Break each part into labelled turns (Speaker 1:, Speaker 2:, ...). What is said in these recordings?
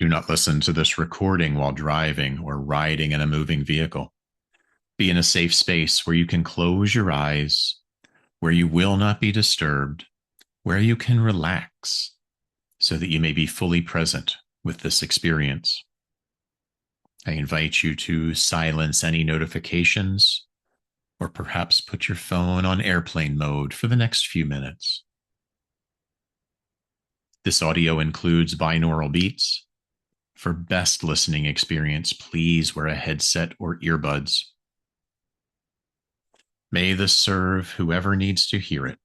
Speaker 1: Do not listen to this recording while driving or riding in a moving vehicle. Be in a safe space where you can close your eyes, where you will not be disturbed, where you can relax so that you may be fully present with this experience. I invite you to silence any notifications or perhaps put your phone on airplane mode for the next few minutes. This audio includes binaural beats. For best listening experience, please wear a headset or earbuds. May this serve whoever needs to hear it.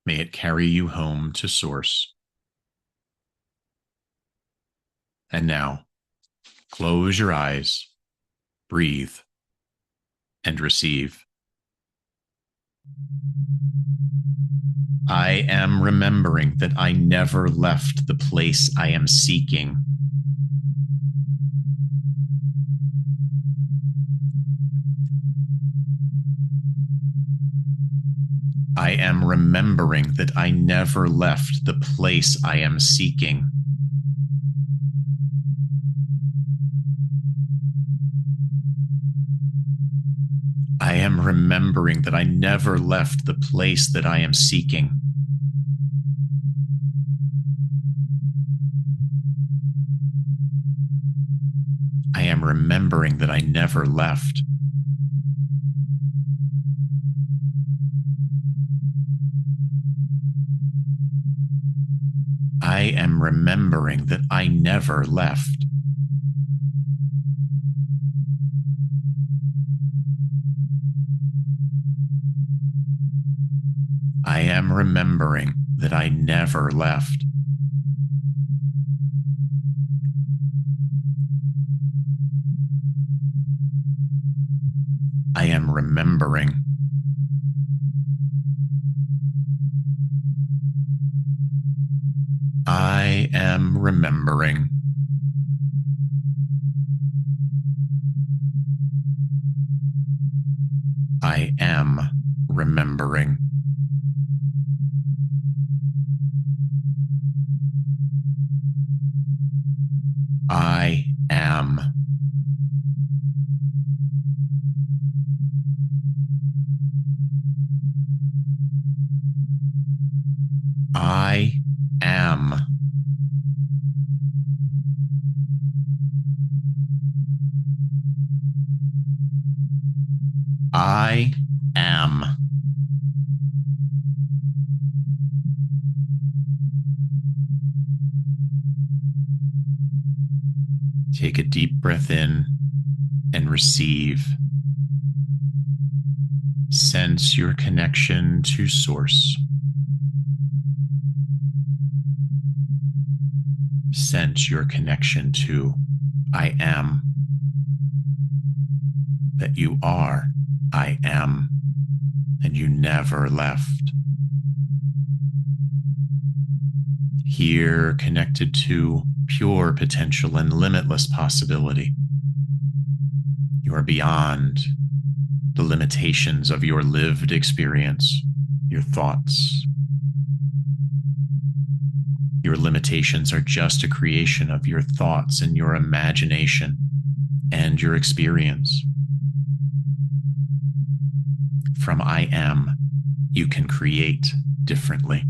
Speaker 1: May it carry you home to Source. And now, close your eyes, breathe, and receive. I am remembering that I never left the place I am seeking. I am remembering that I never left the place I am seeking. I am remembering that I never left the place that I am seeking. I am remembering that I never left. I am remembering that I never left. I am remembering that I never left. I am remembering. I am remembering. I am remembering. I am. I am. I am. Take a deep breath in and receive. Sense your connection to Source. Sense your connection to I am. That you are I am, and you never left. Here, connected to pure potential and limitless possibility. You are beyond the limitations of your lived experience, your thoughts. Your limitations are just a creation of your thoughts and your imagination and your experience. From I am, you can create differently.